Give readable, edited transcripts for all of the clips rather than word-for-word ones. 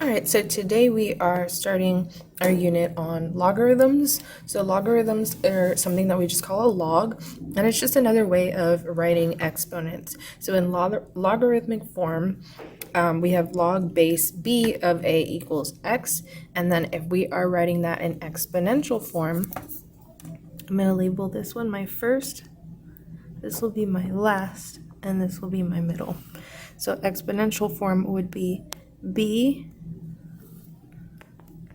Alright, so today we are starting our unit on logarithms. So logarithms are something that we just call a log, and it's just another way of writing exponents. So in logarithmic form, we have log base b of a equals x, and then if we are writing that in exponential form, I'm going to label this one my first, this will be my last, and this will be my middle. So exponential form would be b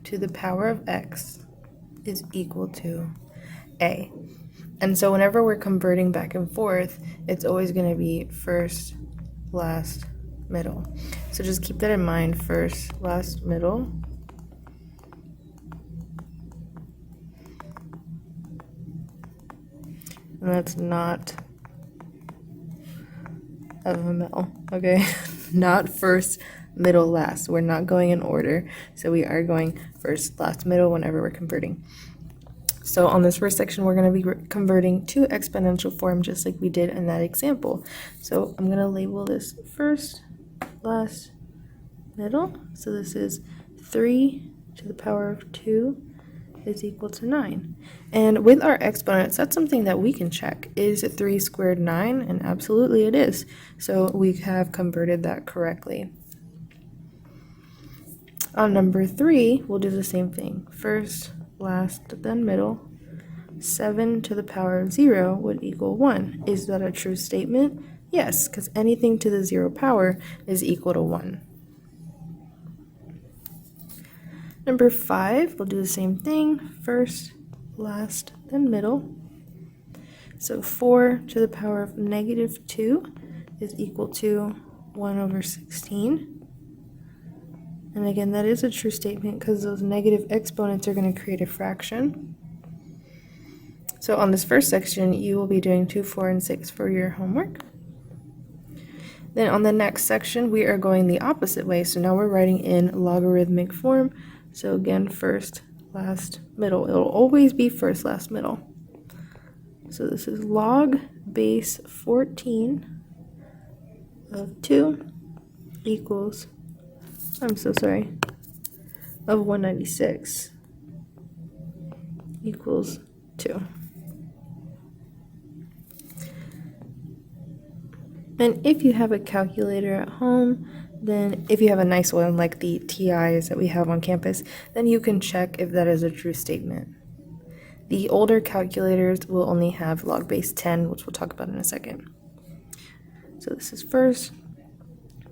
to the power of x is equal to a. And so whenever we're converting back and forth, it's always going to be first, last, middle. So just keep that in mind, first, last, middle. And that's not of a middle, okay? Not first, middle, last. We're not going in order, so we are going first, last, middle whenever we're converting. So on this first section, we're going to be converting to exponential form just like we did in that example. So I'm going to label this first, last, middle. So this is 3 to the power of 2 is equal to 9. And with our exponents, that's something that we can check. Is 3 squared 9? And absolutely it is. So we have converted that correctly. On number 3, we'll do the same thing. First, last, then middle. 7 to the power of 0 would equal 1. Is that a true statement? Yes, because anything to the 0 power is equal to 1. Number 5, we'll do the same thing. First, last, then middle. So 4 to the power of negative 2 is equal to 1 over 16. And again, that is a true statement because those negative exponents are going to create a fraction. So on this first section, you will be doing 2, 4, and 6 for your homework. Then on the next section, we are going the opposite way. So now we're writing in logarithmic form. So again, first, last, middle. It'll always be first, last, middle. So this is log base 14 of 2 equals, of 196 equals 2. And if you have a calculator at home, then if you have a nice one like the TIs that we have on campus, then you can check if that is a true statement. The older calculators will only have log base 10, which we'll talk about in a second. So this is first,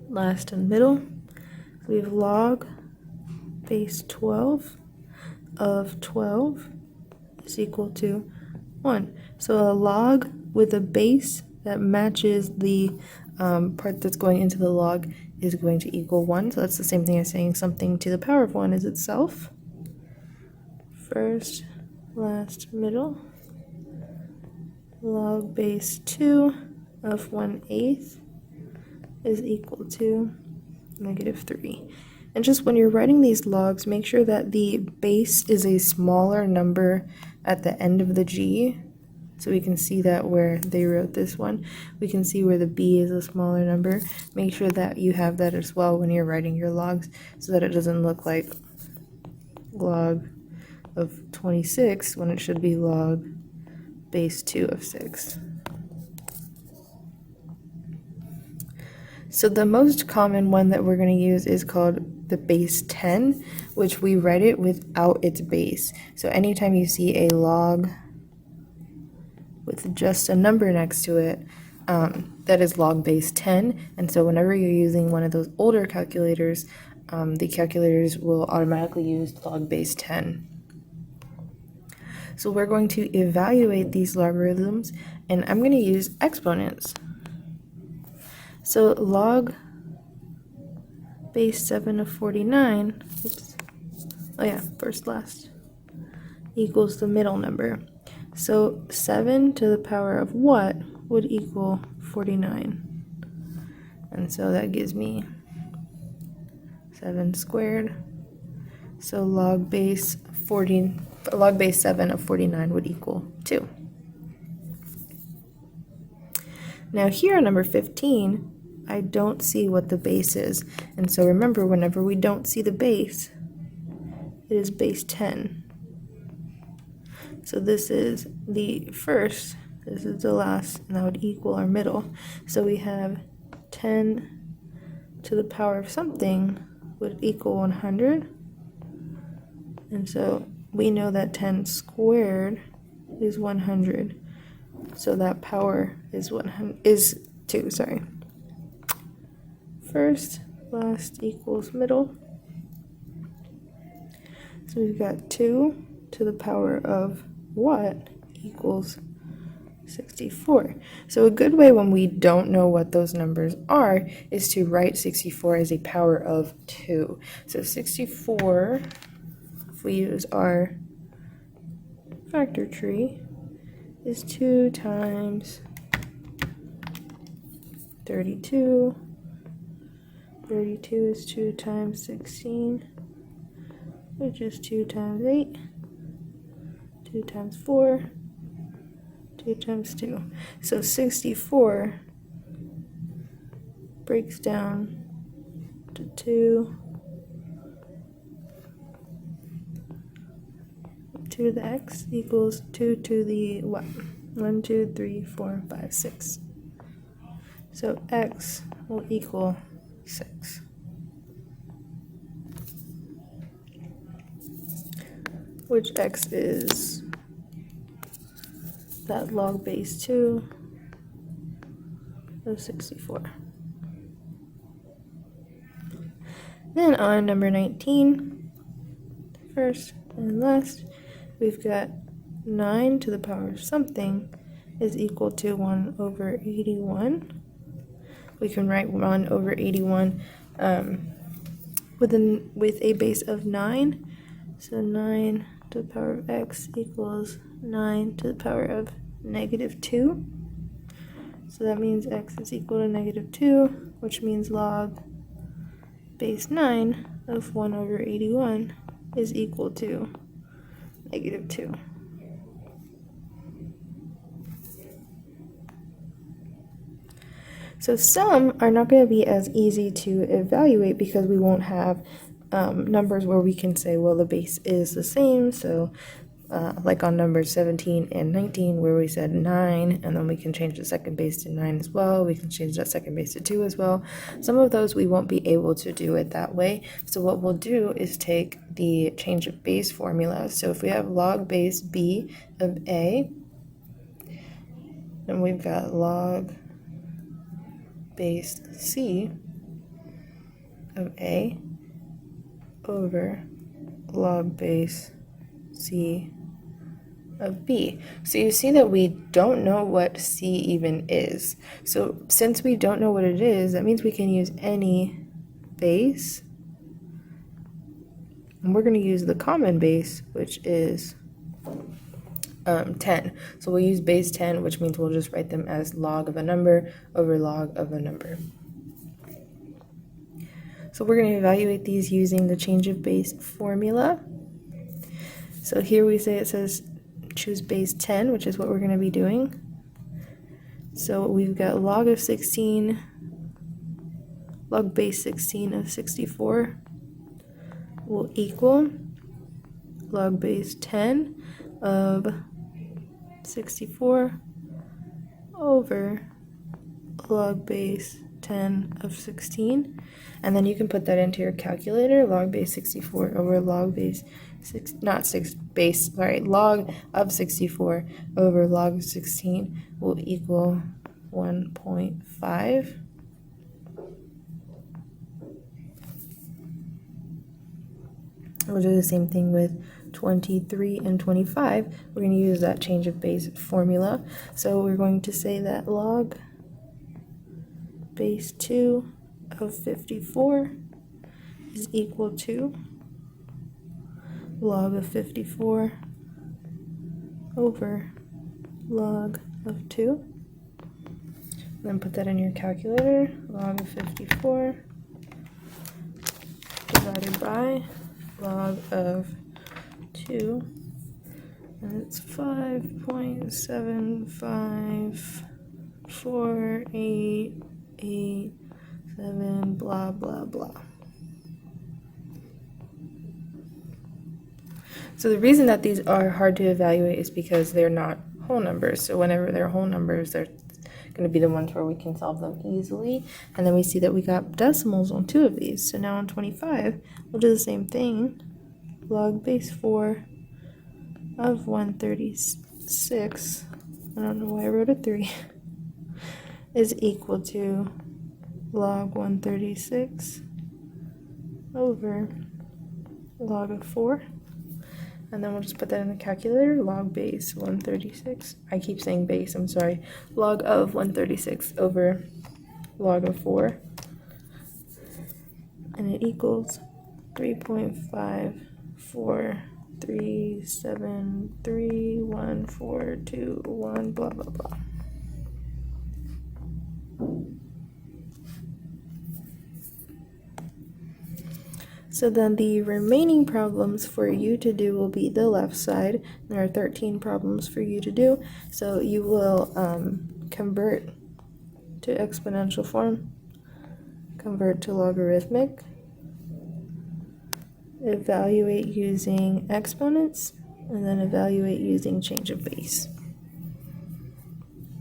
last, and middle. We have log base 12 of 12 is equal to 1. So a log with a base that matches the part that's going into the log is going to equal 1. So that's the same thing as saying something to the power of 1 is itself. First, last, middle. Log base 2 of 1/8 is equal to negative 3. And just when you're writing these logs, make sure that the base is a smaller number at the end of the G. So we can see that where they wrote this one. We can see where the B is a smaller number. Make sure that you have that as well when you're writing your logs so that it doesn't look like log of 26 when it should be log base 2 of 6. So the most common one that we're going to use is called the base 10, which we write it without its base. So anytime you see a log with just a number next to it, that is log base 10. And so whenever you're using one of those older calculators, the calculators will automatically use log base 10. So we're going to evaluate these logarithms, and I'm going to use exponents. So log base 7 of 49, first, last, equals the middle number. So 7 to the power of what would equal 49? And so that gives me 7 squared. So log base 7 of 49 would equal 2. Now here on number 15, I don't see what the base is. And so remember, whenever we don't see the base, it is base 10. So this is the first, this is the last, and that would equal our middle. So we have 10 to the power of something would equal 100. And so we know that 10 squared is 100. So that power is 2, sorry. First, last equals middle. So we've got 2 to the power of what equals 64. So a good way when we don't know what those numbers are is to write 64 as a power of 2. So 64, if we use our factor tree, is 2 times 32. 32 is 2 times 16, which is 2 times 8, 2 times 4, 2 times 2. So 64 breaks down to 2 to the x equals 2 to the what? 1, 2, 3, 4, 5, 6. So x will equal 6. Which x is that log base 2 of 64. Then on number 19, first and last, we've got 9 to the power of something is equal to 1 over 81. We can write 1 over 81 with a base of 9. So 9 to the power of x equals 9 to the power of negative 2. So that means x is equal to negative 2, which means log base 9 of 1 over 81 is equal to negative 2. So some are not going to be as easy to evaluate because we won't have numbers where we can say, well, the base is the same. So like on numbers 17 and 19 where we said 9, and then we can change the second base to 9 as well. We can change that second base to 2 as well. Some of those we won't be able to do it that way. So what we'll do is take the change of base formula. So if we have log base b of a, then we've got log base c of a over log base c of b. So you see that we don't know what c even is. So since we don't know what it is, that means we can use any base. And we're going to use the common base, which is 10. So we'll use base 10, which means we'll just write them as log of a number over log of a number. So we're going to evaluate these using the change of base formula. So here we say it says choose base 10, which is what we're going to be doing. So we've got log of 16, log base 16 of 64 will equal log base 10 of 64 over log base 10 of 16, and then you can put that into your calculator. Log base 64 over log base log of 64 over log of 16 will equal 1.5. We'll do the same thing with 23 and 25. We're going to use that change of base formula. So we're going to say that log base 2 of 54 is equal to log of 54 over log of 2. Then put that in your calculator. Log of 54 divided by log of 2, and it's 5.754884. 7, blah, blah, blah. So the reason that these are hard to evaluate is because they're not whole numbers. So whenever they're whole numbers, they're going to be the ones where we can solve them easily. And then we see that we got decimals on 2 of these. So now on 25, we'll do the same thing. Log base 4 of 136, I don't know why I wrote a 3, is equal to log 136 over log of 4. And then we'll just put that in the calculator. Log base 136. I keep saying base, I'm sorry. Log of 136 over log of 4. And it equals 3.543731421, blah, blah, blah. So then the remaining problems for you to do will be the left side. There are 13 problems for you to do. So you will convert to exponential form, convert to logarithmic, evaluate using exponents, and then evaluate using change of base.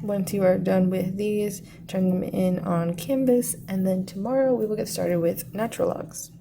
Once you are done with these, turn them in on Canvas, and then tomorrow we will get started with natural logs.